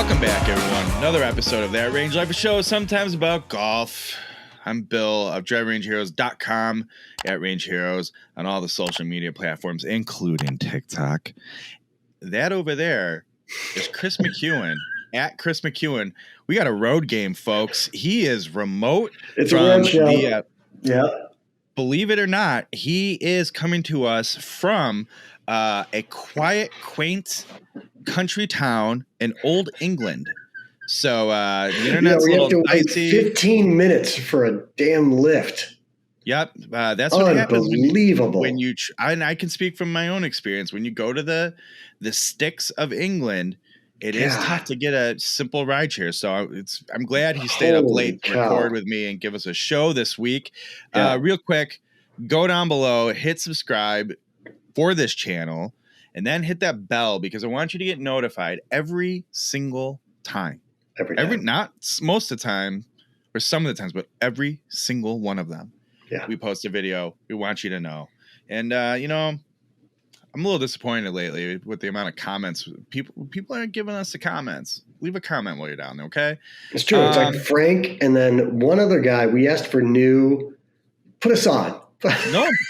Welcome back, everyone. Another episode of That Range Life, a show sometimes about golf. I'm Bill of DriveRangeHeroes.com, at Range Heroes on all the social media platforms, including TikTok. That over there is Chris McEwen, at Chris McEwen. We got a road game, folks. He is remote. It's a road show. Yeah. Believe it or not, he is coming to us from a quiet, quaint country town in Old England. So the internet's a little dicey. 15 minutes for a damn lift. Yep, that's what happens. Unbelievable. When you and I can speak from my own experience. When you go to the sticks of England, it is tough to get a simple ride share. So I'm glad he stayed up late to record with me and give us a show this week. Yeah. Real quick, go down below, hit subscribe for this channel, and then hit that bell because I want you to get notified every single time. Not most of the time or some of the times, but every single one of them. Yeah. We post a video. We want you to know. And, I'm a little disappointed lately with the amount of comments. People aren't giving us the comments. Leave a comment while you're down there, okay? It's true. It's like Frank and then one other guy. We asked for put us on.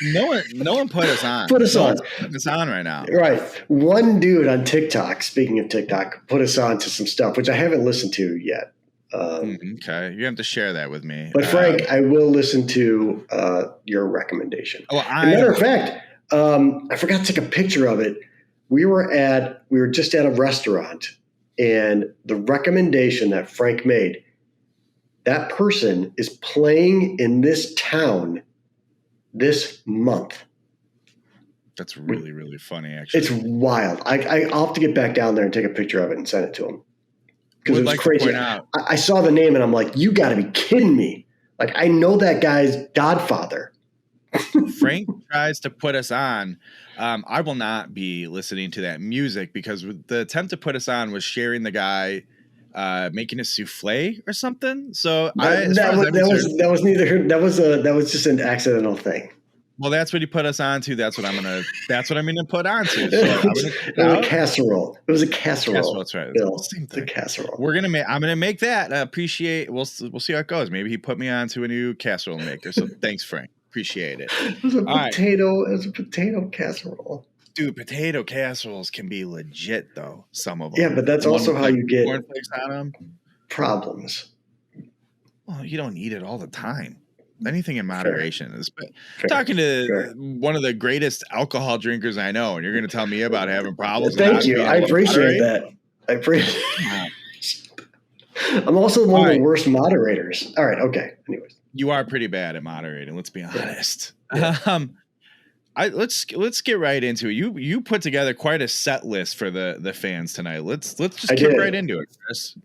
No one put us on. Put us on. Put us on right now. Right. One dude on TikTok, speaking of TikTok, put us on to some stuff, which I haven't listened to yet. Okay. You have to share that with me. But Frank, I will listen to your recommendation. As a matter of fact, I forgot to take a picture of it. We were just at a restaurant, and the recommendation that Frank made, that person is playing in this town this month. That's really, really funny, actually. It's wild. I'll have to get back down there and take a picture of it and send it to him. Because it was crazy. I saw the name and I'm like, you got to be kidding me. Like, I know that guy's godfather. Frank tries to put us on. I will not be listening to that music because the attempt to put us on was sharing the guy making a souffle or something. So that was just an accidental thing. Well, that's what he put us on to. That's what I'm gonna put on to. So it was a casserole. It was a casserole. That's right. Bill, it's a casserole. I'm gonna make that. We'll see how it goes. Maybe he put me on to a new casserole maker. So thanks, Frank. Appreciate it. It was a potato casserole. Dude, potato casseroles can be legit though. Some of them. Yeah, but that's also how you get cornflakes on them. Problems. Well, you don't eat it all the time. Anything in moderation. Talking to one of the greatest alcohol drinkers I know, and you're going to tell me about having problems. Thank you. I appreciate that. I'm also one of the worst moderators. All right. Okay. Anyways, you are pretty bad at moderating. Let's be honest. Yeah. Let's get right into it. You put together quite a set list for the fans tonight. Let's just get right into it, Chris.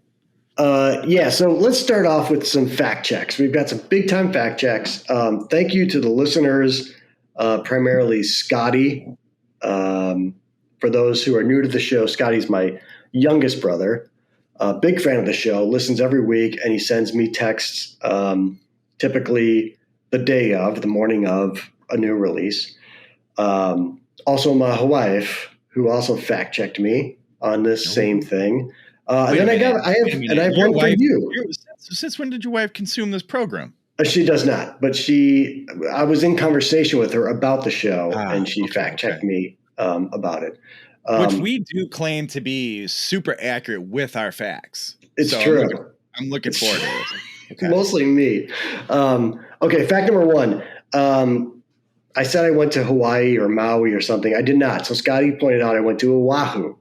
So let's start off with some fact checks. We've got some big time fact checks. Thank you to the listeners, primarily Scotty. For those who are new to the show, Scotty's my youngest brother, big fan of the show, listens every week, and he sends me texts typically the morning of a new release. Also my wife, who also fact checked me on this same thing. And then I have one for you. Since when did your wife consume this program? She does not, but I was in conversation with her about the show, and she fact checked me about it. Which we do claim to be super accurate with our facts. It's true. I'm looking forward to this. Okay. Mostly me. Okay, fact number one. I said I went to Hawaii or Maui or something. I did not. So Scotty pointed out I went to Oahu,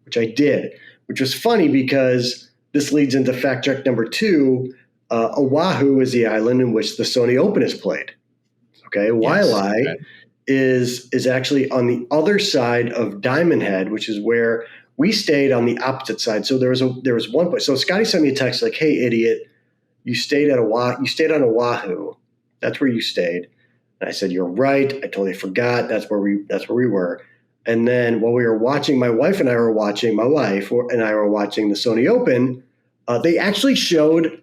which I did. Which was funny because this leads into fact check number two. Oahu is the island in which the Sony Open is played. Okay, Wailea is actually on the other side of Diamond Head, which is where we stayed on the opposite side. So there was one place. So Scotty sent me a text like, "Hey, idiot, you stayed on Oahu. That's where you stayed." And I said, "You're right. I totally forgot. That's where we were." And then while we were watching, my wife and I were watching the Sony Open, they actually showed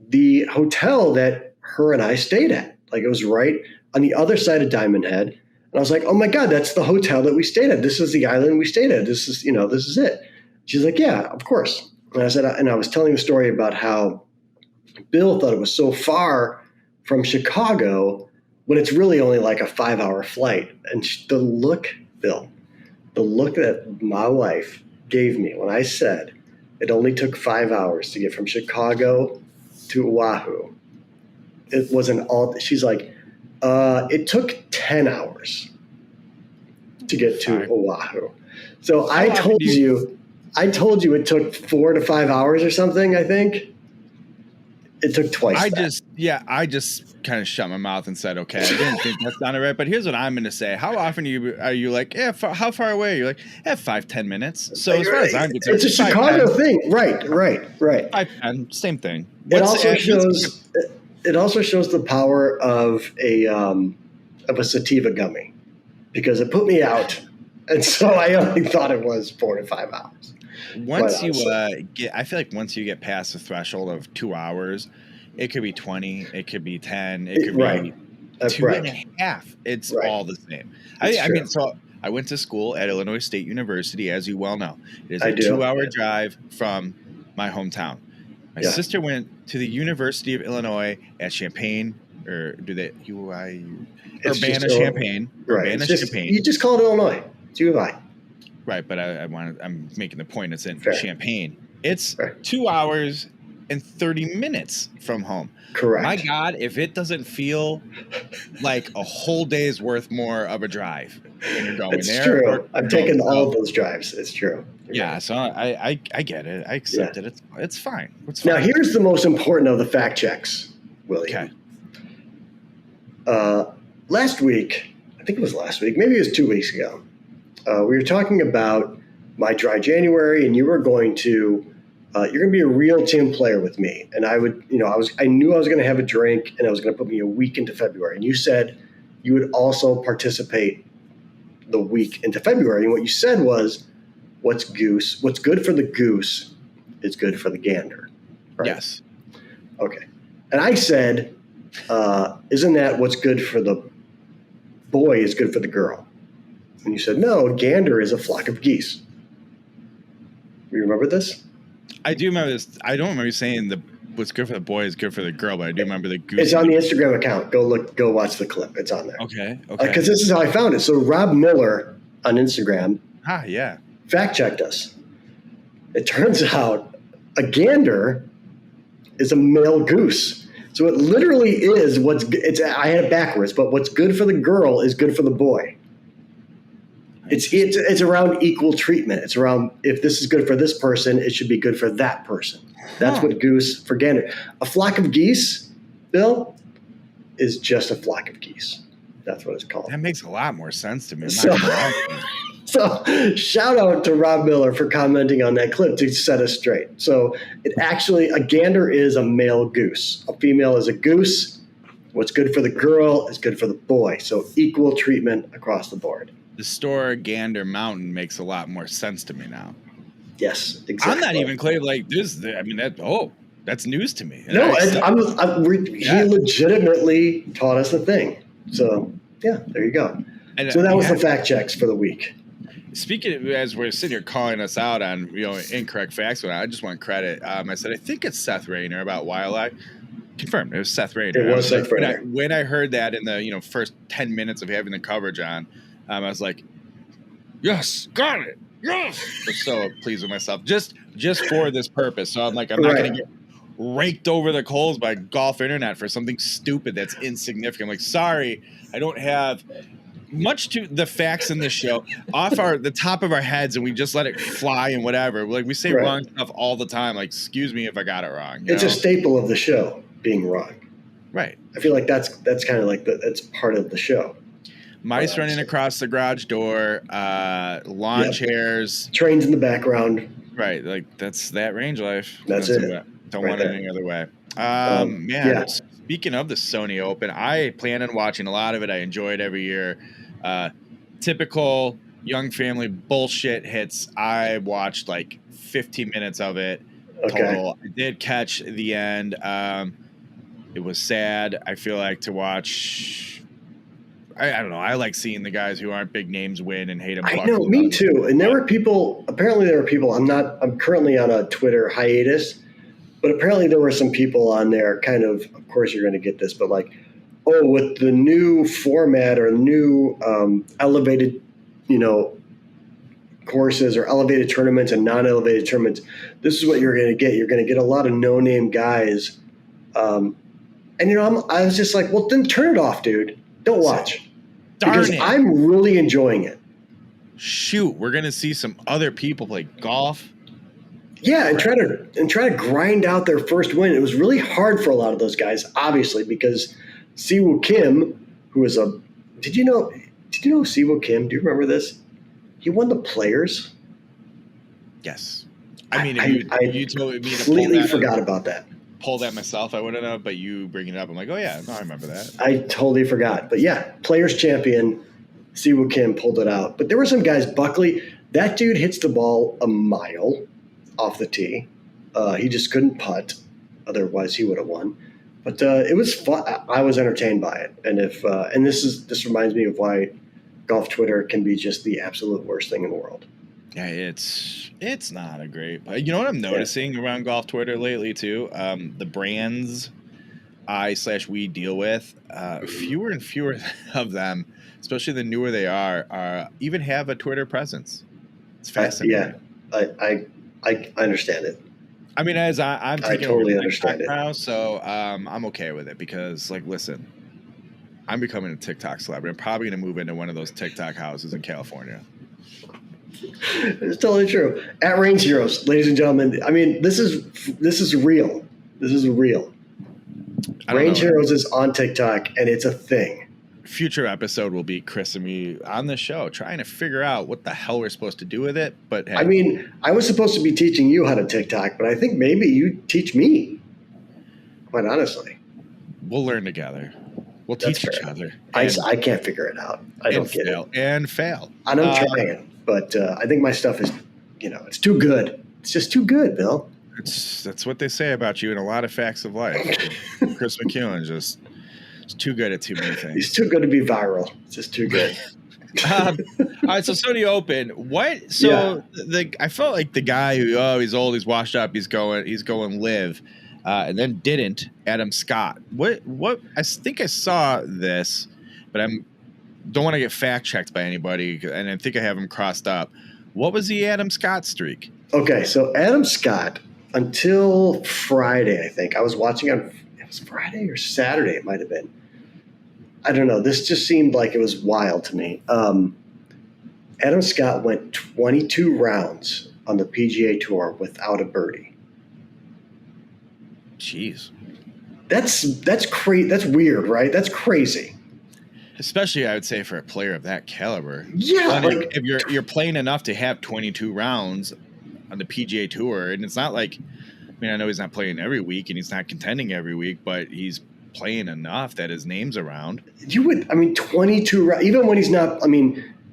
the hotel that her and I stayed at. Like, it was right on the other side of Diamond Head. And I was like, oh my God, that's the hotel that we stayed at. This is the island we stayed at. This is it. She's like, yeah, of course. And I was telling the story about how Bill thought it was so far from Chicago when it's really only like a 5-hour flight. And the look that my wife gave me when I said it only took 5 hours to get from Chicago to Oahu, it wasn't all. She's like, it took 10 hours to get to Oahu. So I told you it took 4 to 5 hours or something, I think. It took twice. I just kind of shut my mouth and said, okay, I didn't think that sounded right. But here's what I'm going to say. How often are you like, how far away? You're like, 5-10 minutes. So as far as I'm concerned, it's a Chicago thing. Right. 5-10, same thing. It also shows the power of a sativa gummy, because it put me out. And so I only thought it was 4 to 5 hours. Once you I feel like once you get past the threshold of 2 hours, it could be 20, it could be 10, it could be 2.5. It's all the same. I mean, so I went to school at Illinois State University, as you well know. It is a 2-hour drive from my hometown. My sister went to the University of Illinois at Champaign, or do they Urbana-Champaign? Urbana-Champaign. You just call it Illinois. It's U of I. Right, but I'm making the point. It's in Champaign. It's 2 hours and 30 minutes from home. Correct. My God, if it doesn't feel like a whole day's worth more of a drive when you're going there. It's true. I've taken all of those drives. It's true. Yeah, so I get it. I accept it. It's fine. Now, here's the most important of the fact checks, William. Okay. Last week, I think it was last week, maybe it was 2 weeks ago, we were talking about my dry January, and you were going to you're going to be a real team player with me. And I knew I was going to have a drink, and I was going to put me a week into February. And you said you would also participate the week into February. And what you said was, what's good for the goose is good for the gander. Right? Yes. Okay. And I said, isn't that what's good for the boy is good for the girl? And you said, no, a gander is a flock of geese. You remember this? I do remember this. I don't remember you saying what's good for the boy is good for the girl, but I do remember the goose. It's on the Instagram account. Go watch the clip. It's on there. Okay. Because this is how I found it. So Rob Miller on Instagram fact checked us. It turns out a gander is a male goose. So it literally is I had it backwards, but what's good for the girl is good for the boy. It's around equal treatment. It's around, if this is good for this person, it should be good for that person. That's what goose for gander. A flock of geese, Bill, is just a flock of geese. That's what it's called. That makes a lot more sense to me. So shout out to Rob Miller for commenting on that clip to set us straight. So a gander is a male goose. A female is a goose. What's good for the girl is good for the boy. So equal treatment across the board. The store Gander Mountain makes a lot more sense to me now. Yes, exactly. I'm not even clear like this. I mean, that's news to me. No, he legitimately taught us the thing. So yeah, there you go. And, so that was the fact checks for the week. Speaking of, as we're sitting here calling us out on incorrect facts, I just want credit. I said I think it's Seth Rayner about wildlife. Confirmed, it was Seth Rayner. It was Seth Rayner. When I heard that in the first 10 minutes of having the coverage on, I was like, yes, got it. Yes. I was so pleased with myself just for this purpose. So I'm like, I'm not going to get raked over the coals by golf internet for something stupid that's insignificant. I'm like, sorry, I don't have much to the facts in this show off the top of our heads, and we just let it fly and whatever. Like we say wrong stuff all the time. Like, excuse me if I got it wrong. It's a staple of the show, being wrong. Right. I feel like that's kind of like that's part of the show. Mice running across the garage door, lawn chairs, trains in the background. Right, like that's that range life. That's it. Don't want it any other way. Speaking of the Sony Open, I plan on watching a lot of it. I enjoy it every year. Typical young family bullshit hits. I watched like 15 minutes of it total. I did catch the end. It was sad. I feel like to watch I don't know. I like seeing the guys who aren't big names win and hate them. I know, me too. And apparently there were people, I'm currently on a Twitter hiatus, but apparently there were some people on there of course you're going to get this, but like, oh, with the new format or new elevated, courses or elevated tournaments and non-elevated tournaments, this is what you're going to get. You're going to get a lot of no-name guys. And, I was just like, well, then turn it off, dude. Don't watch. Because I'm really enjoying it. Shoot, we're going to see some other people play golf. Yeah, and try to grind out their first win. It was really hard for a lot of those guys, obviously, because Siwoo Kim, who was did you know Siwoo Kim? Do you remember this? He won the Players. Yes. I mean, if you told me to completely forgot about that. Pull that myself, I wouldn't have, but you bring it up. I'm like, oh, yeah, no, I remember that. I totally forgot. But, yeah, Players champion, Siwoo Kim pulled it out. But there were some guys, Buckley, that dude hits the ball a mile off the tee. He just couldn't putt. Otherwise, he would have won. But it was fun. I was entertained by it. And and this reminds me of why golf Twitter can be just the absolute worst thing in the world. Yeah, it's not a great. But you know what I'm noticing around golf Twitter lately too? The brands we deal with, fewer and fewer of them, especially the newer they are even have a Twitter presence. It's fascinating. I understand it. I mean, as I'm taking totally understand it now, so I'm okay with it because, like, listen, I'm becoming a TikTok celebrity. I'm probably going to move into one of those TikTok houses in California. It's totally true. At Range Heroes, ladies and gentlemen. I mean, this is real. This is real. Range Heroes is on TikTok, and it's a thing. Future episode will be Kris and me on the show trying to figure out what the hell we're supposed to do with it. But hey. I mean, I was supposed to be teaching you how to TikTok, but I think maybe you teach me. Quite honestly, we'll learn together. We'll teach each other. I can't figure it out. I don't get it. And fail. I know I'm trying, but I think my stuff is, it's too good. It's just too good, Bill. That's what they say about you in a lot of facts of life. Chris McEwen is too good at too many things. He's too good to be viral. It's just too good. All right, so Sony Open. What? So I felt like the guy who he's old, he's washed up, he's going live, and then didn't. Adam Scott. What? I think I saw this, but don't want to get fact checked by anybody, and I think I have him crossed up. What was the Adam Scott streak? Okay, so Adam Scott until Friday, I think I was watching on. It was Friday or Saturday. It might have been. I don't know. This just seemed like it was wild to me. Adam Scott went 22 rounds on the PGA Tour without a birdie. Jeez. That's crazy. That's weird, right? That's crazy. Especially, I would say, for a player of that caliber. Yeah. If you're playing enough to have 22 rounds on the PGA Tour, and it's not like, I know he's not playing every week and he's not contending every week, but he's playing enough that his name's around. 22 even when he's not,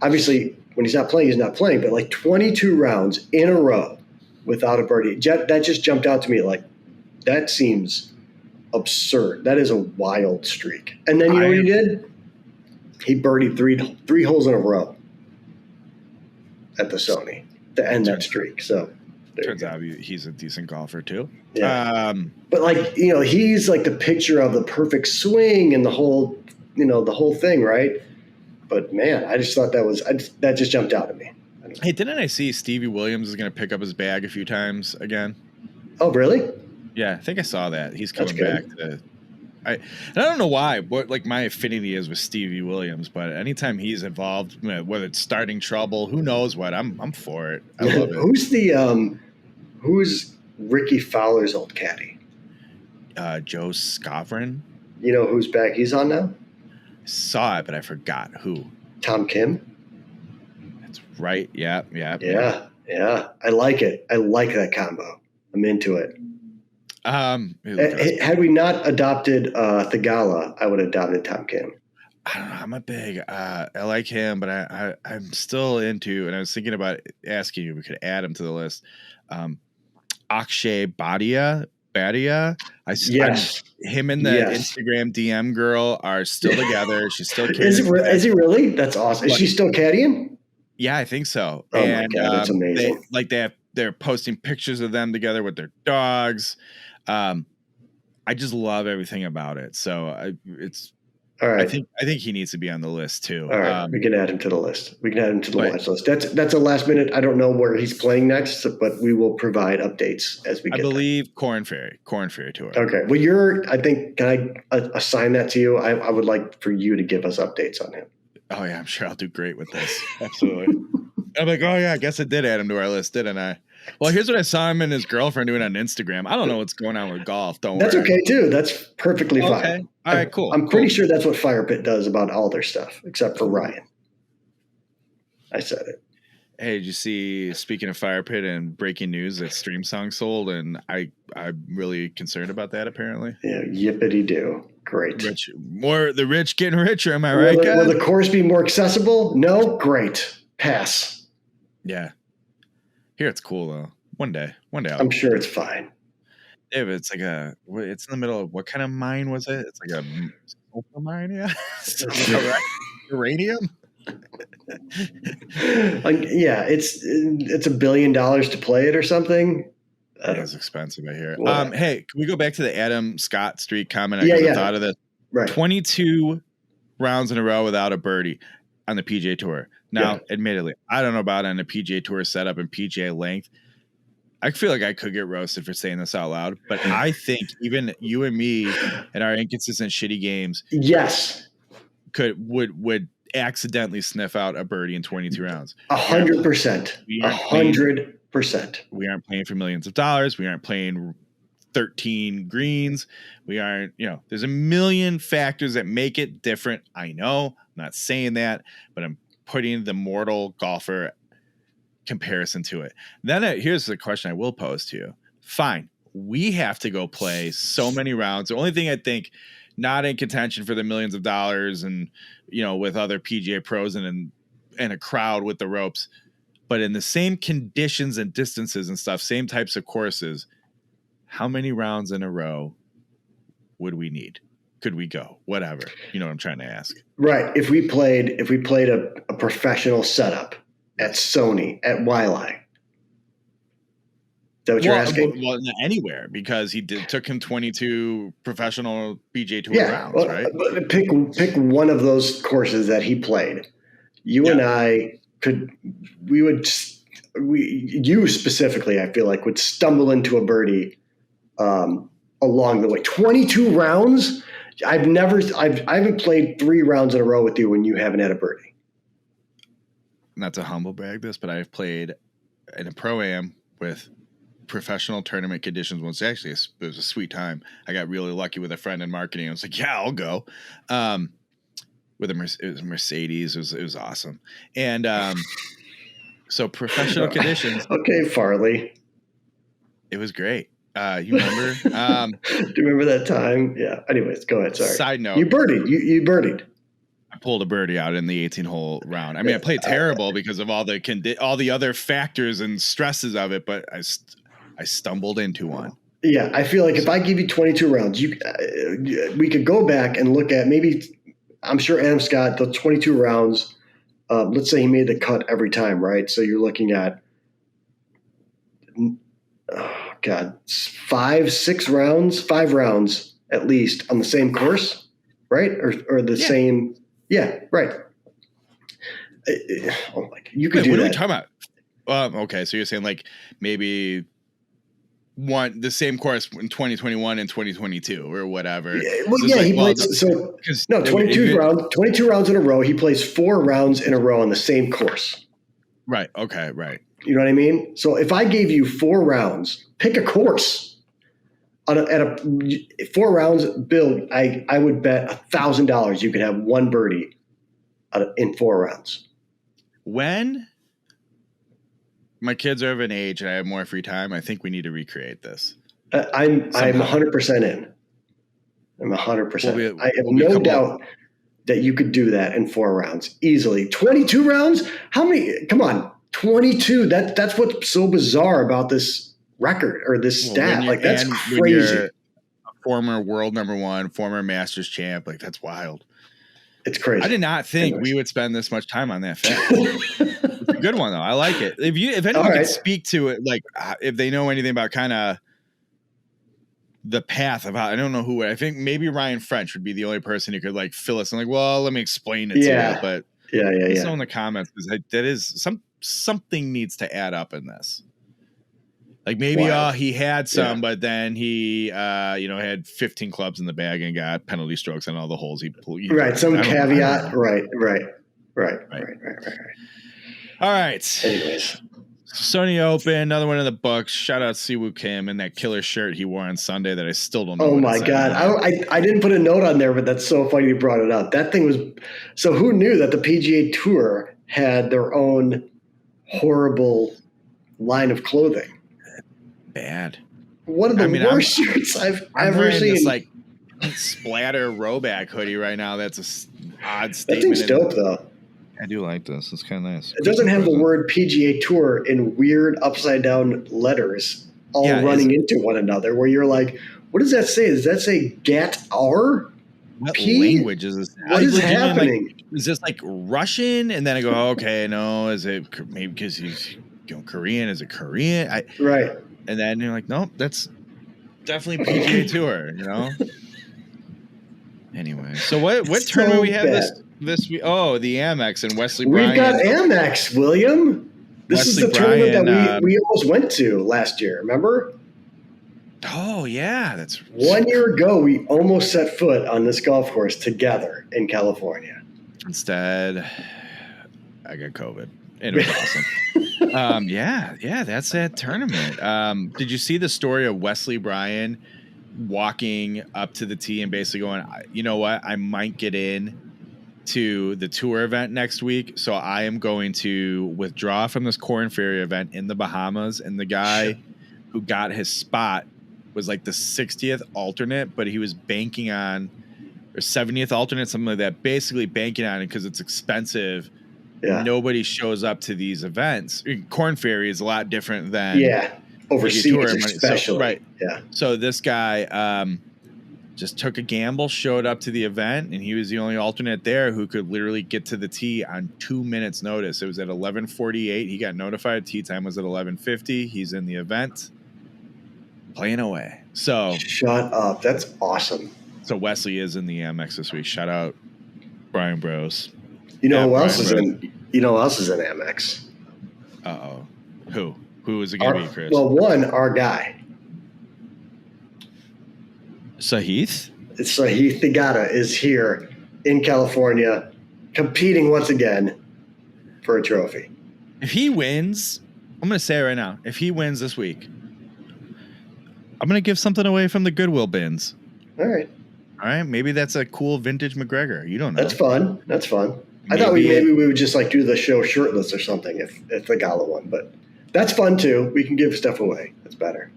obviously when he's not playing, he's not playing, but like 22 rounds in a row without a birdie. That just jumped out to me. Like, that seems absurd. That is a wild streak. And then you know what he did? He birdied three holes in a row at the Sony to end that streak. So turns out he's a decent golfer too. Yeah. But he's like the picture of the perfect swing and the whole thing, right? But man, I just thought that just jumped out at me. Hey, didn't I see Stevie Williams is going to pick up his bag a few times again? Oh, really? Yeah, I think I saw that. He's coming back to. I don't know why. What my affinity is with Stevie Williams, but anytime he's involved, whether it's starting trouble, who knows what, I'm for it. I love it. Who's Ricky Fowler's old caddy? Joe Scovrin. You know who's back? He's on now. I saw it, but I forgot who. Tom Kim. That's right. Yeah. I like it. I like that combo. I'm into it. Had we not adopted Thigala, I would have adopted Tom Kim. I don't know. I'm a big. I like him, but I'm still into. And I was thinking about asking you if we could add him to the list. Akshay Bhatia. Badia. Yes. Him and the Instagram DM girl are still together. She's still is he really? That's awesome. Is she still caddying? Yeah, I think so. Oh my God, that's amazing. They're posting pictures of them together with their dogs. I just love everything about it. So it's all right. I think he needs to be on the list too. All right, we can add him to the list. We can add him to the watch list. That's a last minute. I don't know where he's playing next, but we will provide updates as we get. I believe Corn Ferry Tour. Okay. Well, I think, can I assign that to you? I would like for you to give us updates on him. Oh yeah, I'm sure I'll do great with this. Absolutely. I'm like, oh yeah, I guess I did add him to our list, didn't I? Well, here's what I saw him and his girlfriend doing on Instagram. I don't know what's going on with golf. That's worry. Okay too. That's perfectly fine. Okay. All right, cool. I'm pretty sure that's what Fire Pit does about all their stuff, except for Ryan. I said it. Hey, did you see, speaking of Fire Pit and breaking news that Stream Song sold, and I'm really concerned about that apparently. Yeah, yippity do. Great. The rich getting richer, am I right, guys? Will the course be more accessible? No? Great. Pass. Yeah. Here it's cool though. One day I'm sure it's fine. Yeah, but it's it's in the middle of what kind of mine was it? It's like a silver mine, yeah. Uranium. Yeah, it's $1 billion to play it or something. That's expensive, I hear. Hey, can we go back to the Adam Scott Street comment? I thought of this. Right. 22 rounds in a row without a birdie on the PGA Tour. Now, admittedly, I don't know about on the PGA Tour setup and PGA length. I feel like I could get roasted for saying this out loud, but I think even you and me and our inconsistent shitty games, would accidentally sniff out a birdie in 22 rounds. 100%. 100%. We aren't playing for millions of dollars. We aren't playing 13 greens. We aren't, there's a million factors that make it different. I know, I'm not saying that, but I'm putting the mortal golfer comparison to it. Then here's the question I will pose to you. Fine. We have to go play so many rounds. The only thing I think not in contention for the millions of dollars and, with other PGA pros and a crowd with the ropes, but in the same conditions and distances and stuff, same types of courses, how many rounds in a row would we need? Could we go? Whatever. You know what I'm trying to ask. Right. If we played a professional setup at Sony, at Wiley. Is that what you're asking? Well, anywhere, because took him 22 professional PGA Tour rounds, right? Pick one of those courses that he played. You and I you specifically, I feel like, would stumble into a birdie along the way. 22 rounds? I haven't played 3 rounds in a row with you when you haven't had a birdie. Not to humble brag this, but I've played in a pro-am with professional tournament conditions once. Actually, it was a sweet time. I got really lucky with a friend in marketing. I was like, yeah, I'll go. It was a Mercedes. It was awesome. And so professional conditions. Okay, Farley. It was great. You remember? Do you remember that time? Yeah. Anyways, go ahead. Sorry. Side note. You birdied. You birdied. I pulled a birdie out in the 18-hole round. I mean, I played terrible because of all the other factors and stresses of it, but I stumbled into one. Yeah, I feel like if I give you 22 rounds, we could go back and look at maybe. I'm sure Adam Scott, the 22 rounds. Let's say he made the cut every time, right? So you're looking at, 5 rounds at least on the same course, right? Or the same. Yeah, right. Oh my! You could do that. What are we talking about? Okay, so you're saying like maybe the same course in 2021 and 2022 or whatever. Yeah, he plays. 22 rounds in a row. He plays 4 rounds in a row on the same course. Right. Okay. Right. You know what I mean? So if I gave you 4 rounds, pick a course. At 4 rounds, Bill, I would bet $1,000 you could have 1 birdie in 4 rounds. When my kids are of an age and I have more free time, I think we need to recreate this. I'm 100% in. I'm 100%. I have no doubt that you could do that in 4 rounds easily. 22 rounds? How many? Come on, 22. That's what's so bizarre about this record or this Well, stat. Like, that's when crazy. you're a former world number one, former Masters champ, like that's wild. It's crazy. I did not think we would spend this much time on that fact. It's a good one though. I like it. If anyone could speak to it, like if they know anything about kind of the path of how, I don't know who, I think maybe Ryan French would be the only person who could like fill us in, like, well, let me explain it to you. But so in the comments, that is something needs to add up in this. Like maybe he had some, but then he had 15 clubs in the bag and got penalty strokes on all the holes he pulled. Right, some caveat. Right. All right. Anyways, Sony Open, another one in the books. Shout out Siwoo Kim and that killer shirt he wore on Sunday that I still don't know. Oh my God. I didn't put a note on there, but that's so funny you brought it up. That thing was, so who knew that the PGA Tour had their own horrible line of clothing? Bad. One of the worst shirts I've ever seen. This like splatter rowback hoodie right now. That's an odd statement. That thing's dope though. I do like this. It's kind of nice. It doesn't have the word PGA Tour in weird upside down letters all running into one another where you're like, what does that say? Does that say GAT R? What language is this? What is happening? Like, is this like Russian? And then I go, okay, no. Is it maybe because he's Korean? Is it Korean? Right. And then you're like, nope, that's definitely PGA Tour, Anyway, so what tournament we have this week? Oh, the AmEx and Wesley Bryan. We've got AmEx, William. This is the tournament that we almost went to last year, remember? Oh, yeah. That's 1 year ago, we almost set foot on this golf course together in California. Instead, I got COVID. And it was awesome. Yeah, that's that tournament. Did you see the story of Wesley Bryan walking up to the tee and basically going, you know what, I might get in to the tour event next week, so I am going to withdraw from this Corn Ferry event in the Bahamas. And the guy who got his spot was like the 60th alternate, but he was banking on, or 70th alternate, something like that, basically banking on it because it's expensive. Yeah. Nobody shows up to these events. Corn Ferry is a lot different than overseas, especially. So, right. Yeah. So this guy just took a gamble, showed up to the event, and he was the only alternate there who could literally get to the tee on 2 minutes notice. It was at 11:48. He got notified. Tee time was at 11:50. He's in the event, playing away. So shut up. That's awesome. So Wesley is in the AmEx this week. Shout out Brian Bros. You know who else is in AmEx? Uh-oh. Who is it going to be, Chris? Well, our guy. Sahith? Sahith Thigata is here in California competing once again for a trophy. If he wins, I'm going to say it right now, if he wins this week, I'm going to give something away from the Goodwill bins. All right. Maybe that's a cool vintage McGregor. You don't know. That's fun. I thought maybe we would just like do the show shirtless or something if the gala won, but that's fun too. We can give stuff away. That's better.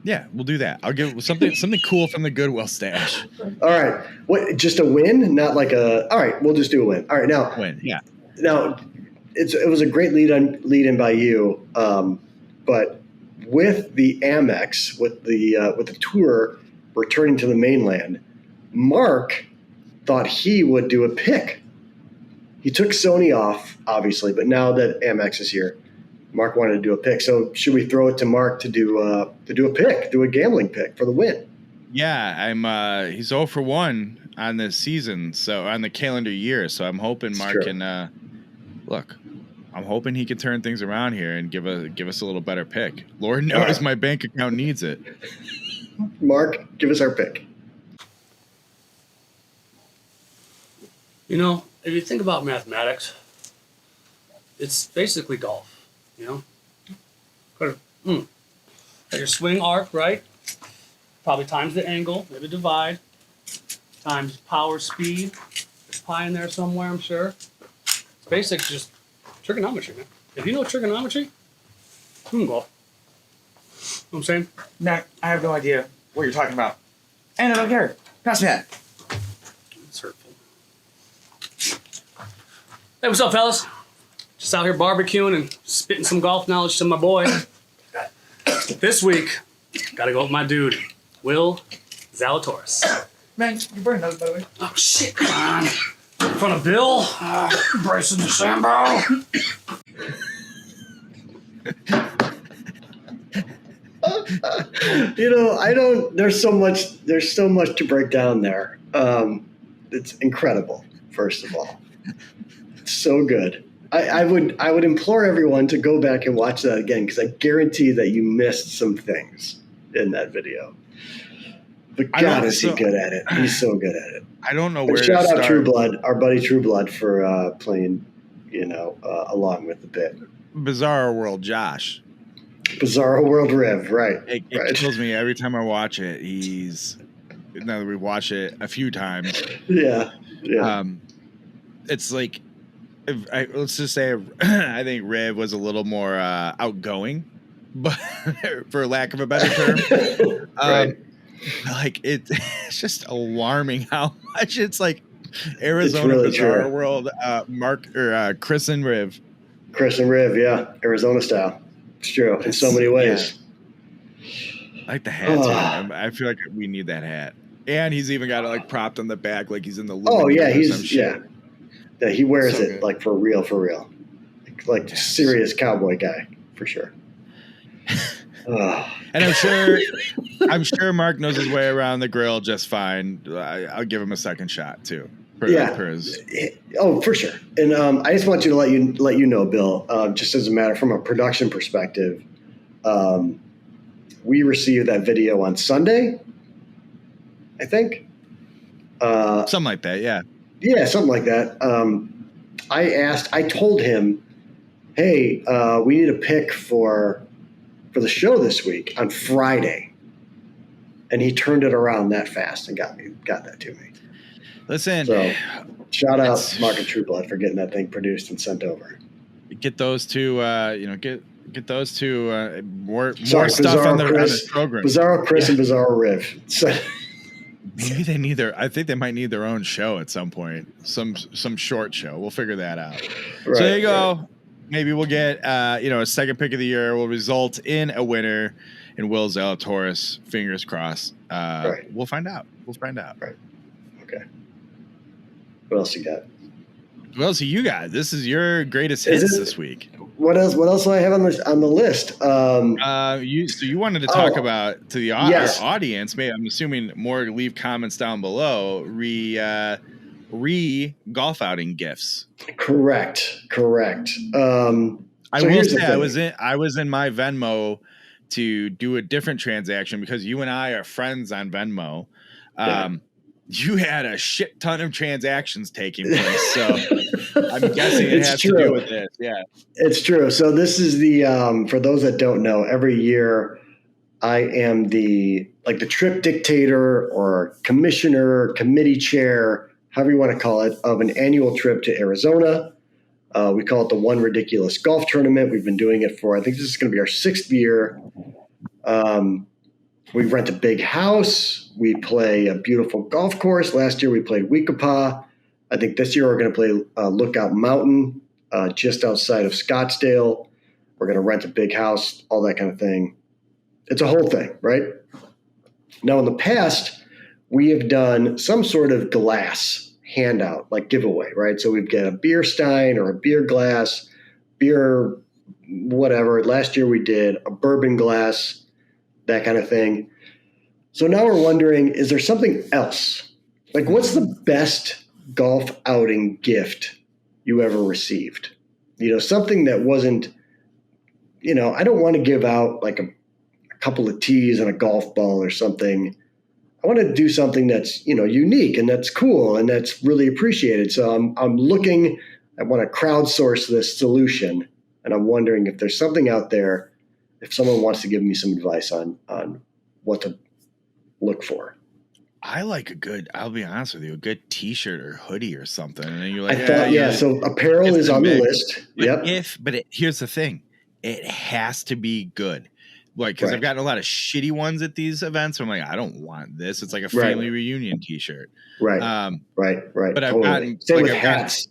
Yeah, we'll do that. I'll give something cool from the Goodwill stash. All right. What? Just a win? Not like a. All right, we'll just do a win. All right, now win. Yeah. Now, it was a great lead in by you, but with the AmEx, with the tour returning to the mainland, Mark thought he would do a pick. He took Sony off, obviously, but now that AmEx is here, Mark wanted to do a pick. So should we throw it to Mark to do a pick, do a gambling pick for the win? Yeah, he's 0 for 1 on this season, so on the calendar year. So I'm hoping Mark can look. I'm hoping he can turn things around here and give us a little better pick. Lord knows my bank account needs it. Mark, give us our pick. You know, if you think about mathematics, it's basically golf. You know, got your swing arc, right? Probably times the angle, maybe divide, times power, speed. There's pi in there somewhere, I'm sure. It's basic, just trigonometry, man. If you know trigonometry, you can golf. You know what I'm saying? No, I have no idea what you're talking about. And I don't care. Pass me that. It's hurtful. Hey, what's up, fellas? Just out here barbecuing and spitting some golf knowledge to my boy. This week, gotta go with my dude, Will Zalatoris. Man, you burned those, by the way. Oh, shit, come on. In front of Bill, Bryson DeChambeau. There's so much to break down there. It's incredible, first of all. It's so good. I would implore everyone to go back and watch that again, because I guarantee that you missed some things in that video. But God, is he good at it. He's so good at it. I don't know but where shout to start. out True Blood, our buddy True Blood, for playing, along with the bit. Bizarro World Josh. Bizarro World Riv, right. It kills me every time I watch it. Now that we watch it a few times. Yeah. It's like, let's just say I think Riv was a little more outgoing, but for lack of a better term. Right. Like it's just alarming how much it's like Arizona really Bizarro true. World, Kris and Riv. Kris and Riv, yeah, Arizona style. It's true in so many ways. Yeah. I like the hat too. I feel like we need that hat, and he's even got it like propped on the back, like he's in the. Oh yeah, yeah, he wears so it good. like for real, like serious cowboy guy for sure. And I'm sure Mark knows his way around the grill just fine. I'll give him a second shot too. For his. Oh, for sure. And I just want to let you know, Bill, just as a matter from a production perspective, we received that video on Sunday, I think. Something like that, yeah. Yeah, something like that. I told him, hey, we need a pick for the show this week on Friday. And he turned it around that fast and got that to me. Listen, so shout out Mark and True Blood for getting that thing produced and sent over. Get those two, get those two more Sorry, stuff on the program. Bizarro Kris and Bizarro Riv. So, maybe they need I think they might need their own show at some point. Some short show. We'll figure that out. Right, so there you go. Right. Maybe we'll get a second pick of the year will result in a winner in Will Zalatoris. Fingers crossed. Right. We'll find out. Right. Okay. What else you got? What else you got? This is your greatest hits this week. What else do I have on the list? You wanted to talk about to the audience. Maybe I'm assuming more. Leave comments down below. Golf outing gifts. Correct. I will say I was in my Venmo to do a different transaction because you and I are friends on Venmo. You had a shit ton of transactions taking place, so I'm guessing it has to do with this. Yeah, it's true. So this is the for those that don't know, every year I am the trip dictator or commissioner, committee chair, however you want to call it, of an annual trip to Arizona. We call it the One Ridiculous Golf Tournament. We've been doing it for, I think this is going to be our 6th year. We rent a big house. We play a beautiful golf course. Last year we played Weekapaw. I think this year we're going to play Lookout Mountain just outside of Scottsdale. We're going to rent a big house, all that kind of thing. It's a whole thing, right? Now in the past, we have done some sort of glass handout, like giveaway, right? So we've got a beer stein or a beer glass, beer whatever. Last year we did a bourbon glass, that kind of thing. So now we're wondering, is there something else? Like, what's the best golf outing gift you ever received? Something that wasn't, I don't want to give out like a couple of tees and a golf ball or something. I want to do something that's, unique and that's cool and that's really appreciated. So I'm looking, I want to crowdsource this solution. And I'm wondering if there's something out there, if someone wants to give me some advice on what to look for. I like I'll be honest with you, a good t-shirt or hoodie or something. And then you're like, so apparel is on the list. But here's the thing. It has to be good. Like, because I've gotten a lot of shitty ones at these events. So I'm like, I don't want this. It's like a family reunion t-shirt. Right. Right. But I've gotten same with hats.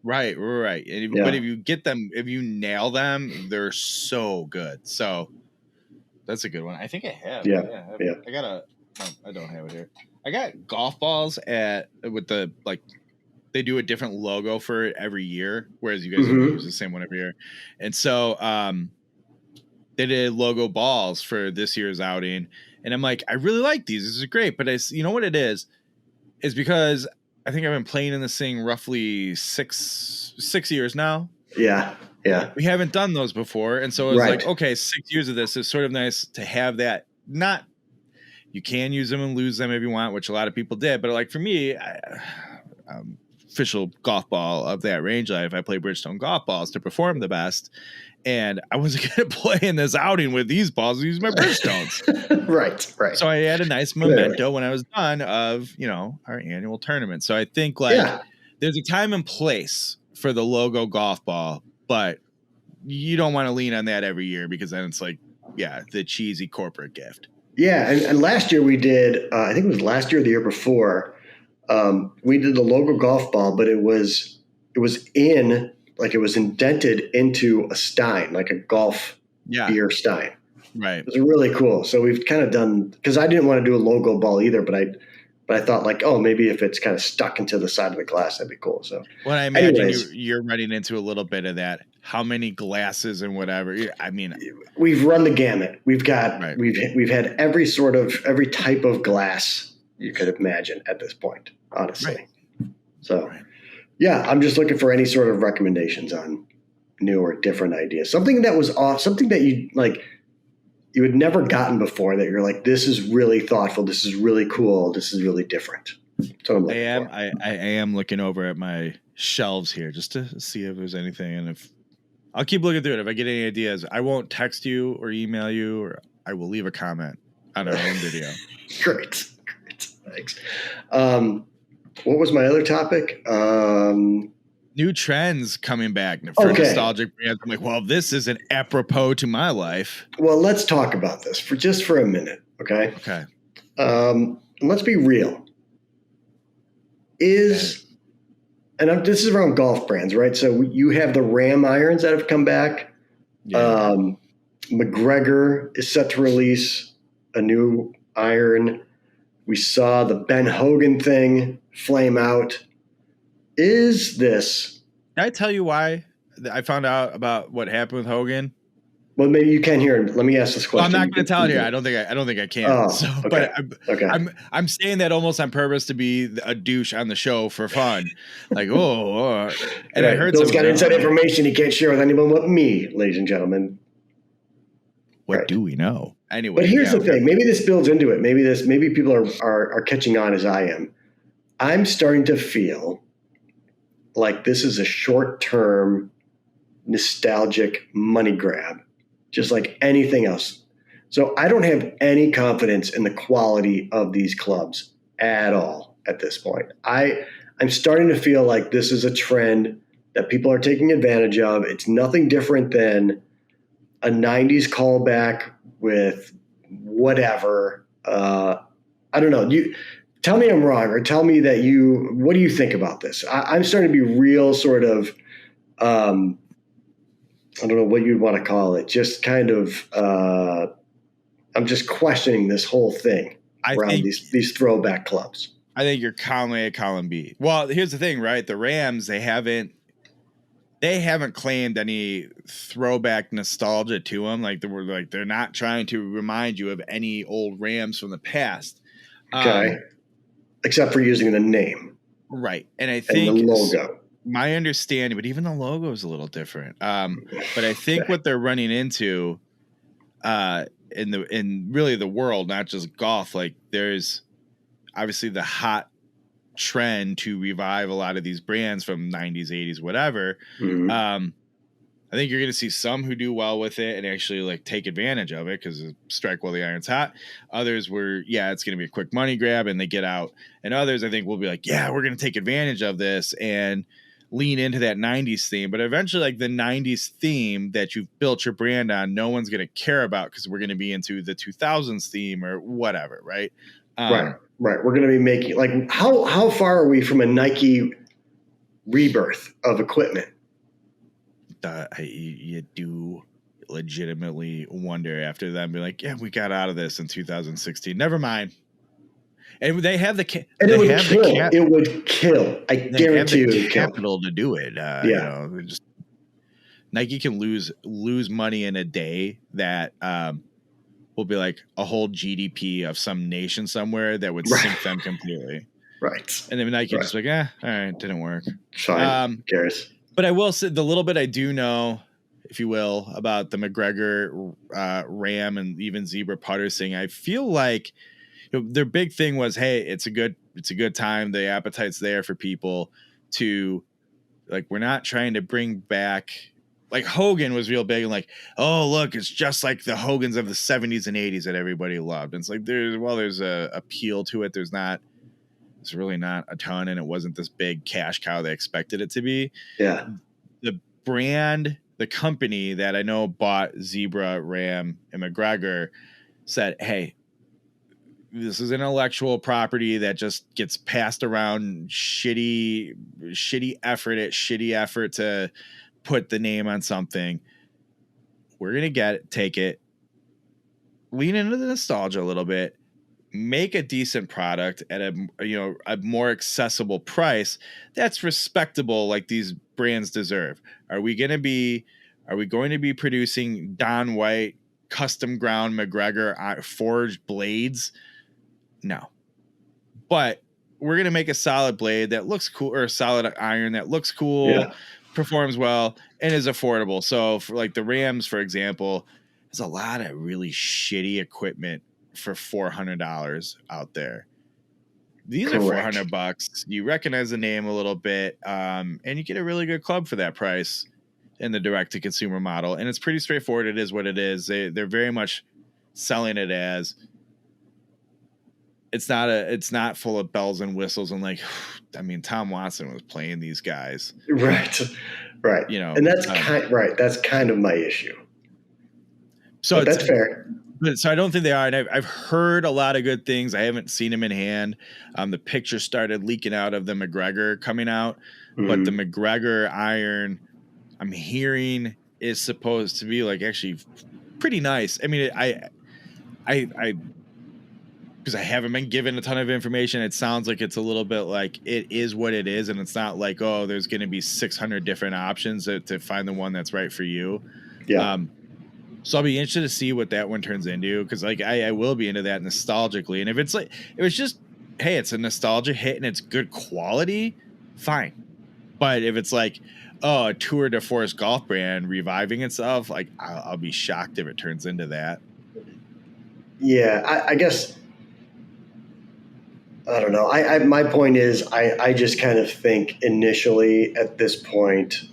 Right. But if you get them, if you nail them, they're so good. So That's a good one. I think I have. Yeah. I got no, I don't have it here. I got golf balls with the they do a different logo for it every year, whereas you guys only use the same one every year. And so they did logo balls for this year's outing, and I'm like, I really like these. This is great, but you know what it is because I think I've been playing in this thing roughly six years now. Yeah. We haven't done those before, and so it was like, okay, 6 years of this is sort of nice to have that. Not you can use them and lose them if you want, which a lot of people did, but like for me, official golf ball of that range life, I play Bridgestone golf balls to perform the best, and I wasn't going to play in this outing with these balls. Use my Bridgestones. Right. So I had a nice memento when I was done of our annual tournament. So I think there's a time and place for the logo golf ball, but you don't want to lean on that every year because then it's like, the cheesy corporate gift. Yeah. And last year we did, I think it was last year or the year before, we did the logo golf ball, but it was indented into a stein, like a golf beer stein. Right. It was really cool. So we've kind of done, because I didn't want to do a logo ball either, but I thought like, oh, maybe if it's kind of stuck into the side of the glass, that'd be cool. So well, I imagine you're running into a little bit of that. How many glasses and whatever? I mean, we've run the gamut. We've got we've had every type of glass you could imagine at this point, honestly. Right. So I'm just looking for any sort of recommendations on new or different ideas. Something that was off, something that you had never gotten before that you're like, this is really thoughtful. This is really cool. This is really different. That's what I'm looking for. I am looking over at my shelves here just to see if there's anything. And if I'll keep looking through it. If I get any ideas, I won't text you or email you, or I will leave a comment on our own video. Great. Thanks. What was my other topic? New trends coming back for nostalgic brands. I'm like, well, this isn't apropos to my life. Well, let's talk about this for a minute, okay? Okay. Let's be real. This is around golf brands, right? So you have the Ram irons that have come back. Yeah. McGregor is set to release a new iron. We saw the Ben Hogan thing flame out. Is this? Can I tell you why I found out about what happened with Hogan? Well, maybe you can hear him. Let me ask this question. Well, I'm not going to tell it here. I don't think I can. Oh, okay. But I'm saying that almost on purpose to be a douche on the show for fun. Like, and I heard Bill's got inside information he can't share with anyone but me, ladies and gentlemen. What do we know? Anyway. But here's the thing. Maybe this builds into it. Maybe people are catching on as I am. I'm starting to feel like this is a short-term, nostalgic money grab, just like anything else. So I don't have any confidence in the quality of these clubs at all at this point. I'm starting to feel like this is a trend that people are taking advantage of. It's nothing different than a 90s callback with whatever. I don't know. Tell me I'm wrong, or tell me that what do you think about this? I'm starting to be real sort of, I don't know what you'd want to call it. Just kind of, I'm just questioning this whole thing around these throwback clubs. I think you're column A, column B. Well, here's the thing, right? The Rams, they haven't claimed any throwback nostalgia to them. They're not trying to remind you of any old Rams from the past. Okay. Except for using the name. Right. And I think the logo. My understanding, but even the logo is a little different. But I think what they're running into in really the world, not just golf, like there's obviously the hot trend to revive a lot of these brands from 90s, 80s, whatever. Mm-hmm. I think you're going to see some who do well with it and actually take advantage of it because strike while the iron's hot. Others it's going to be a quick money grab and they get out. And others I think will be like, yeah, we're going to take advantage of this and lean into that 90s theme. But eventually the 90s theme that you've built your brand on, no one's going to care about because we're going to be into the 2000s theme or whatever. Right. Right. We're going to be making how far are we from a Nike rebirth of equipment? You do legitimately wonder after them be like, yeah, we got out of this in 2016. Never mind. And they have the and it would kill. It would kill. I guarantee you, it would kill. Capital to do it. You know, just Nike can lose money in a day that will be like a whole GDP of some nation somewhere that would sink them completely. Right. And then Nike just like, all right, didn't work. Fine. Who cares? But I will say the little bit I do know, if you will, about the McGregor Ram and even Zebra putter thing, I feel like their big thing was, hey, it's a good time. The appetite's there for people to, like, we're not trying to bring back, like Hogan was real big and like, oh, look, it's just like the Hogans of the 70s and 80s that everybody loved. And it's like, there's a appeal to it. It's really not a ton, and it wasn't this big cash cow they expected it to be. Yeah. The brand, the company that I know bought Zebra, Ram, and McGregor said, hey, this is intellectual property that just gets passed around, shitty effort to put the name on something. We're going to take it, lean into the nostalgia a little bit, make a decent product at a more accessible price that's respectable, like these brands deserve. Are we going to be producing Don White custom ground McGregor forged blades? No, but we're going to make a solid blade that looks cool, or a solid iron that looks cool, performs well, and is affordable. So for like the Rams, for example, there's a lot of really shitty equipment for $400 out there. These are $400. You recognize the name a little bit, and you get a really good club for that price in the direct to consumer model. And it's pretty straightforward. It is what it is. They're very much selling it as, it's not full of bells and whistles and like, I mean, Tom Watson was playing these guys. Right. You know, and that's that's kind of my issue. So that's fair. So I don't think they are. And I've heard a lot of good things. I haven't seen them in hand. The picture started leaking out of the McGregor coming out, but the McGregor iron I'm hearing is supposed to be like actually pretty nice. I mean, I because I haven't been given a ton of information, it sounds like it's a little bit like it is what it is. And it's not like, oh, there's going to be 600 different options to find the one that's right for you. Yeah. So I'll be interested to see what that one turns into. Cause like I will be into that nostalgically. And if it's just, hey, it's a nostalgia hit and it's good quality, fine. But if it's like, oh, a Tour de Force golf brand reviving itself, like I'll be shocked if it turns into that. Yeah. I guess, I don't know. My point is, I just kind of think initially at this point,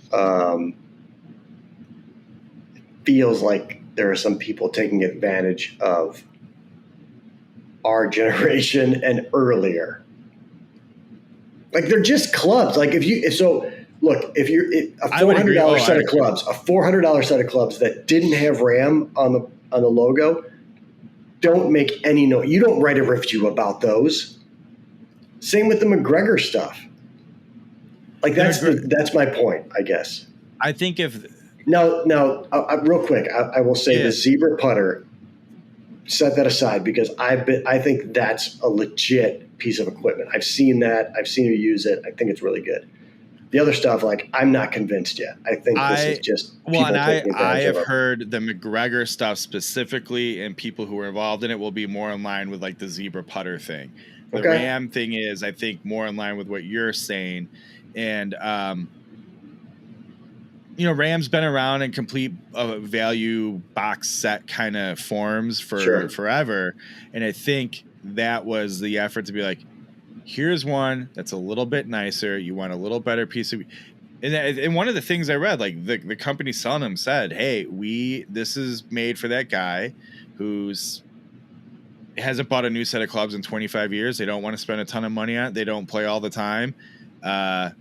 feels like there are some people taking advantage of our generation and earlier. Like they're just clubs. Like if you're a $400 set of clubs that didn't have Ram on the logo, don't make any noise. You don't write a review about those. Same with the McGregor stuff. Like that's my point, I guess. I think if now, real quick, I will say the Zebra putter. Set that aside because I think that's a legit piece of equipment. I've seen that. I've seen you use it. I think it's really good. The other stuff, like I'm not convinced yet. I think this is just I have heard the McGregor stuff specifically, and people who are involved in it will be more in line with like the Zebra putter thing. The Ram thing is, I think, more in line with what you're saying. And, Ram's been around in complete value box set kind of forms for forever. And I think that was the effort to be like, here's one that's a little bit nicer. You want a little better piece of... And one of the things I read, like the company selling them said, hey, this is made for that guy who's hasn't bought a new set of clubs in 25 years. They don't want to spend a ton of money on it. They don't play all the time.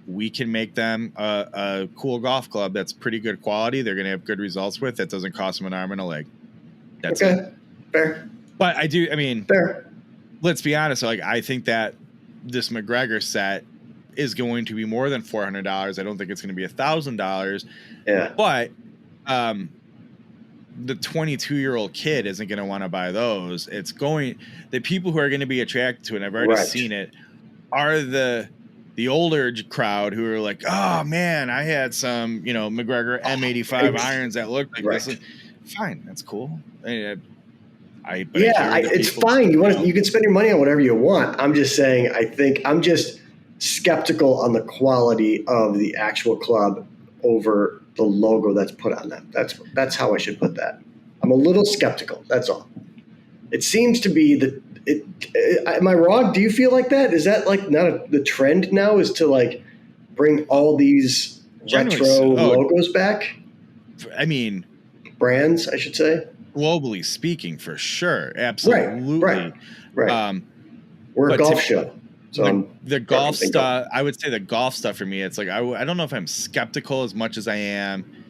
We can make them a cool golf club that's pretty good quality. They're going to have good results with. That doesn't cost them an arm and a leg. That's it. Fair. But fair. Let's be honest. Like, I think that this McGregor set is going to be more than $400. I don't think it's going to be $1,000. Yeah. But the 22-year-old kid isn't going to want to buy those. It's going, the people who are going to be attracted to it, and I've already seen it, are the older crowd who are like, oh man, I had some, McGregor M85 irons that looked like this. Fine, that's cool. It's fine. You can spend your money on whatever you want. I'm just saying, I'm just skeptical on the quality of the actual club over the logo that's put on them. That's how I should put that. I'm a little skeptical. That's all. It seems to be am I wrong? Do you feel like that? Is that like not the trend now is to like bring all these retro logos back? I mean, brands, I should say. Globally speaking, for sure. Absolutely. Right. We're a golf show. So the golf stuff, I would say the golf stuff for me, it's like, I don't know if I'm skeptical as much as I am.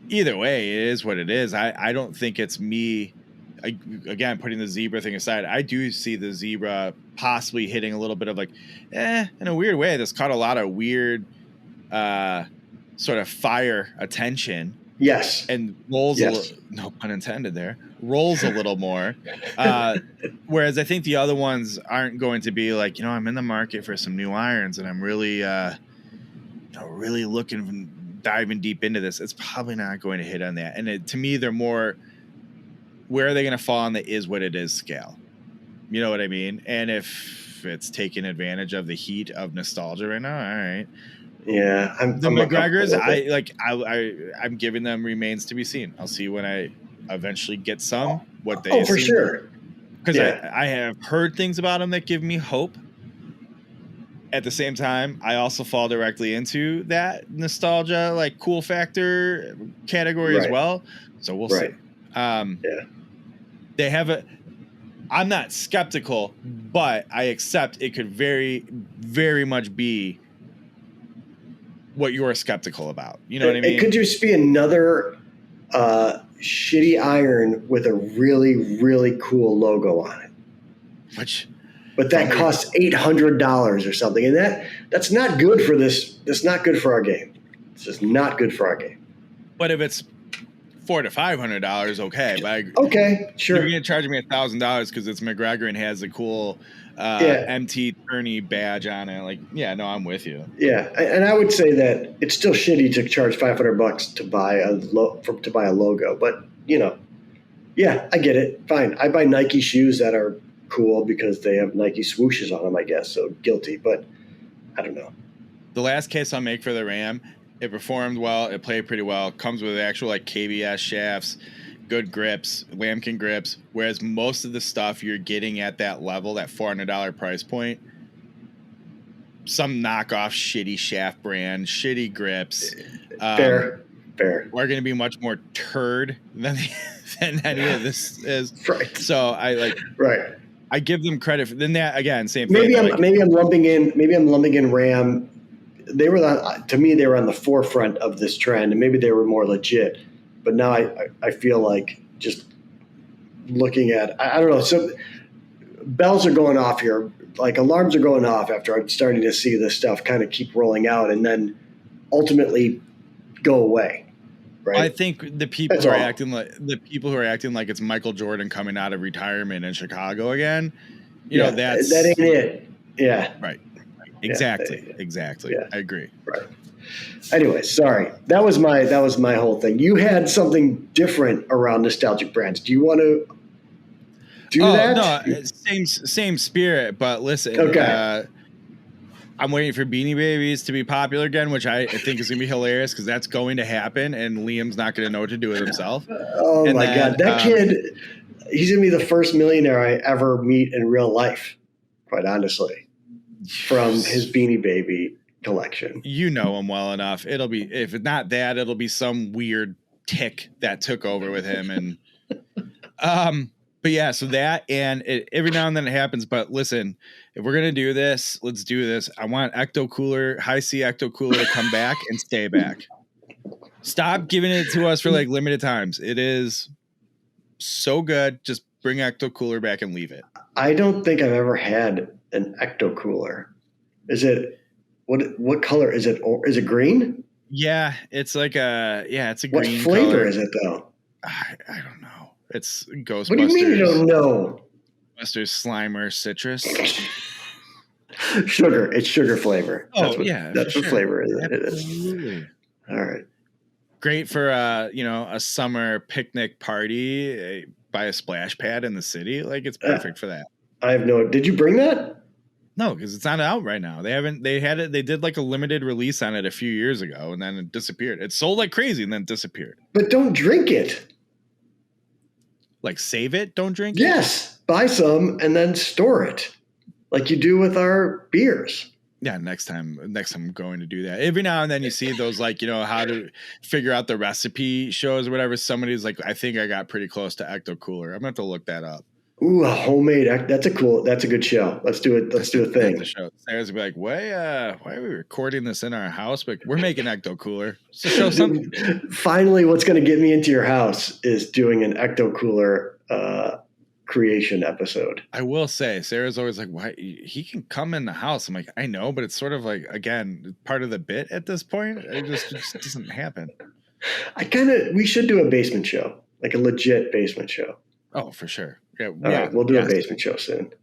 Either way, it is what it is. I don't think it's me. Again, putting the zebra thing aside, I do see the zebra possibly hitting a little bit of like, in a weird way. This caught a lot of weird sort of fire attention. Yes. And rolls a little, no pun intended there, rolls a little more. Whereas I think the other ones aren't going to be like, I'm in the market for some new irons and I'm really, really diving deep into this. It's probably not going to hit on that. And to me, they're more, where are they going to fall on the is what it is scale? You know what I mean? And if it's taking advantage of the heat of nostalgia right now, all right. Yeah, the McGregors, I'm giving them remains to be seen. I'll see when I eventually get some. What they for sure, because I have heard things about them that give me hope. At the same time, I also fall directly into that nostalgia, like cool factor category as well. So we'll see. They have I'm not skeptical, but I accept it could very, very much be what you're skeptical about. You know what I mean? It could just be another shitty iron with a really, really cool logo on it. But that costs $800 or something. And that's not good for this. That's not good for our game. It's just not good for our game. But if it's $400 to $500, okay. But okay, sure. You're going to charge me $1,000 because it's McGregor and has a cool MT Tourney badge on it. Like, I'm with you. Yeah, and I would say that it's still shitty to charge $500 to buy a logo, but I get it. Fine, I buy Nike shoes that are cool because they have Nike swooshes on them, I guess. So guilty, but I don't know. The last case I'll make for the Ram, it performed well. It played pretty well. Comes with actual like KBS shafts, good grips, lambkin grips. Whereas most of the stuff you're getting at that level, that $400 price point, some knockoff shitty shaft brand, shitty grips. Fair. Are going to be much more turd than any of this is. Right. So I give them credit for then that again, same thing. Maybe I'm lumping in Ram. They were on the forefront of this trend, and maybe they were more legit. But now I feel like just looking at I don't know. So bells are going off here, like alarms are going off after I'm starting to see this stuff kind of keep rolling out and then ultimately go away. Right? I think the people who are acting like it's Michael Jordan coming out of retirement in Chicago again. That ain't it. Yeah. Right. Exactly. Yeah. I agree. Right. Anyway, sorry. That was my whole thing. You had something different around nostalgic brands. Do you want to do that? No, same spirit, but listen. Okay. I'm waiting for Beanie Babies to be popular again, which I think is going to be hilarious because that's going to happen, and Liam's not going to know what to do with himself. Oh, my God. That kid, he's going to be the first millionaire I ever meet in real life, quite honestly, from his Beanie Baby collection. You know him well enough. It'll be, if it's not that, it'll be some weird tick that took over with him. And but yeah, so that, and every now and then it happens. But listen, if we're gonna do this, let's do this. I want Ecto Cooler, High C Ecto Cooler to come back and stay back. Stop giving it to us for like limited times. It is so good. Just bring Ecto Cooler back and leave it. I don't think I've ever had an Ecto Cooler. Is it what color is it? Or is it green? Yeah, it's like it's a what green. What flavor color. is it though? I don't know. It's Ghostbusters. What do you mean you don't know? Ghostbusters Slimer Citrus. Sugar. It's sugar flavor. Oh, That's what flavor is. Absolutely. All right. Great for a summer picnic party by a splash pad in the city. Like it's perfect for that. Did you bring that? No, because it's not out right now. They did like a limited release on it a few years ago and then it disappeared. It sold like crazy and then disappeared. But don't drink it. Like save it, don't drink it? Yes. Buy some and then store it. Like you do with our beers. Yeah, next time I'm going to do that. Every now and then you see those like, how to figure out the recipe shows or whatever. Somebody's like, I think I got pretty close to Ecto Cooler. I'm gonna have to look that up. Ooh, a homemade. That's a good show. Let's do it. Let's do a thing. That's a show. Sarah's gonna be like, why are we recording this in our house? But we're making Ecto Cooler. So show something. Finally, what's going to get me into your house is doing an Ecto Cooler creation episode. I will say, Sarah's always like, why he can come in the house. I'm like, I know, but it's sort of like, again, part of the bit at this point. It just doesn't happen. We should do a basement show, like a legit basement show. Oh, for sure. Yeah, all right, we'll do a basement show soon.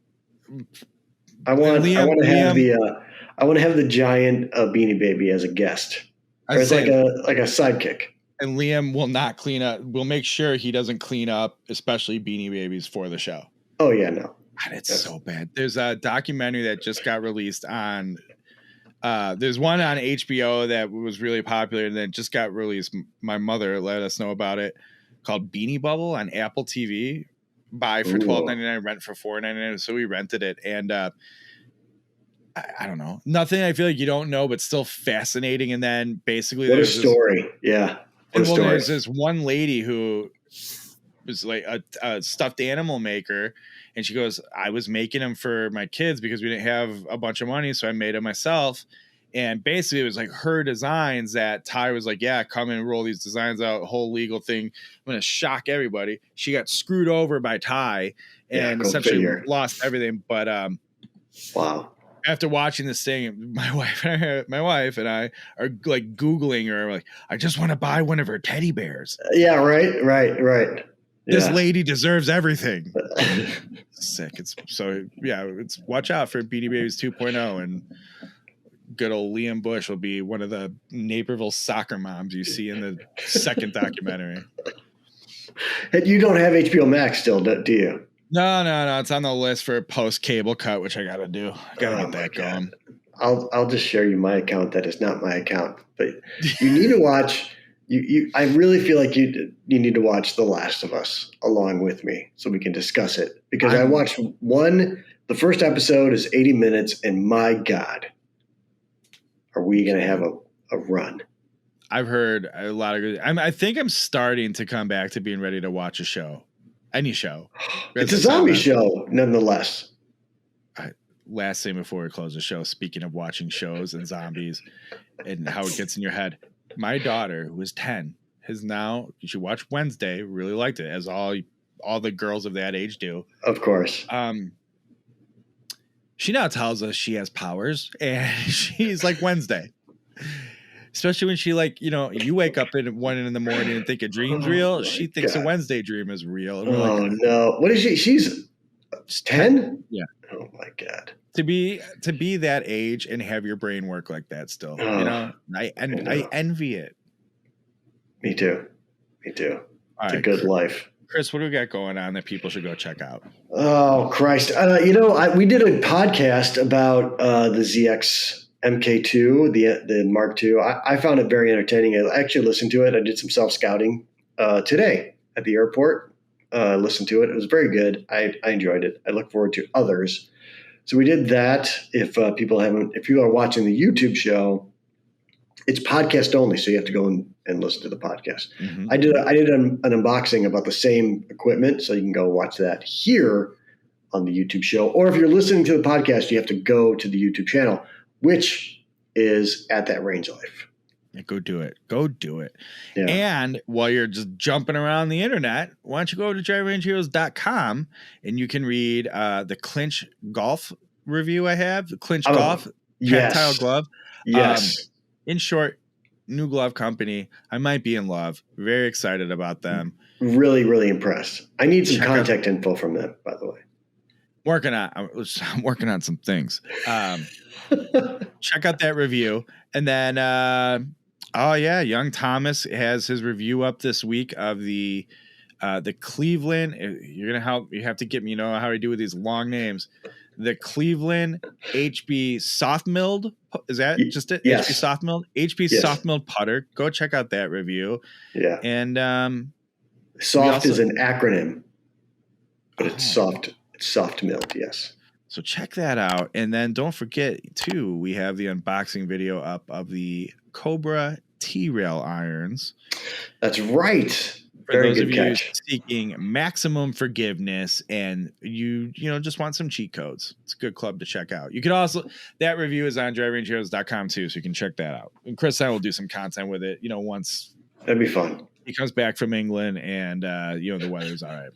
I want to have the giant Beanie Baby as a guest. Or it's like a sidekick. And Liam will not clean up. We'll make sure he doesn't clean up, especially Beanie Babies for the show. Oh yeah, no. God, it's so bad. There's a documentary that just got released on. There's one on HBO that was really popular and then just got released. My mother let us know about it, called Beanie Bubble on Apple TV. Buy for $12.99, rent for $4.99. So we rented it, and I don't know, nothing. I feel like you don't know, but still fascinating. And then basically, what a story, yeah. There's this one lady who was like a stuffed animal maker, and she goes, "I was making them for my kids because we didn't have a bunch of money, so I made them myself." And basically, it was like her designs that Ty was like, yeah, come and roll these designs out, whole legal thing. I'm going to shock everybody. She got screwed over by Ty and essentially lost everything. But wow. After watching this thing, my wife and I are like Googling her. Like, I just want to buy one of her teddy bears. Yeah, right. This lady deserves everything. Sick. It's watch out for Beanie Babies 2.0 and good old Liam Bush will be one of the Naperville soccer moms you see in the second documentary. You don't have HBO Max still, do you? No. It's on the list for post cable cut, which I got to do. Get that going. I'll just share you my account. That is not my account, but you need to watch. I really feel like you need to watch The Last of Us along with me so we can discuss it, because I watched the first episode is 80 minutes, and my God, are we going to have a run? I've heard a lot of good. I think I'm starting to come back to being ready to watch a show, any show. It's a zombie show, nonetheless. Last thing before we close the show, speaking of watching shows and zombies and how it gets in your head, my daughter, who is 10, she watched Wednesday, really liked it, as all the girls of that age do. Of course. She now tells us she has powers, and she's like Wednesday. Especially when she you wake up at 1 a.m. and think a dream's real. She thinks a Wednesday dream is real. And no. What is she? She's 10? Yeah. Oh my God. To be that age and have your brain work like that still, I envy it. Me too. It's a good life. Kris, what do we got going on that people should go check out? Oh, Christ. We did a podcast about the ZX MK2, the Mark II. I found it very entertaining. I actually listened to it. I did some self-scouting today at the airport. Listened to it. It was very good. I enjoyed it. I look forward to others. So we did that. If you are watching the YouTube show, it's podcast only, so you have to go and listen to the podcast. Mm-hmm. I did an unboxing about the same equipment, so you can go watch that here on the YouTube show. Or if you're listening to the podcast, you have to go to the YouTube channel, which is At That Range Life. Yeah, go do it. Yeah. And while you're just jumping around the internet, why don't you go to dryrangeheroes.com and you can read the Clinch golf review I have. The Clinch golf tactile glove. Yes. In short, new glove company. I might be in love. Very excited about them. Really, really impressed. I need some contact info from them, by the way. I'm working on some things. Check out that review. And then, Young Thomas has his review up this week of the Cleveland. You're going to help. You have to get me, how I do with these long names. The Cleveland HB soft milled. Is that just it? Yes. HB soft milled? HB soft milled putter. Go check out that review. Yeah. And soft is an acronym, but it's soft. It's soft milled. Yes. So check that out. And then don't forget too, we have the unboxing video up of the Cobra T-Rail irons. That's right. For those of you seeking maximum forgiveness and you just want some cheat codes, it's a good club to check out. You could also, that review is on driverangeheroes.com too, so you can check that out. And Chris and I will do some content with it, once that'd be fun. He comes back from England and the weather's all right.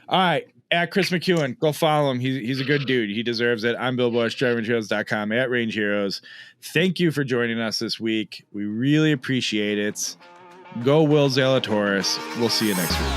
All right. At Chris McEwen, go follow him. He's a good dude. He deserves it. I'm Bill Bush, driverangeheroes.com, at Range Heroes. Thank you for joining us this week. We really appreciate it. Go Will Zalatoris. We'll see you next week.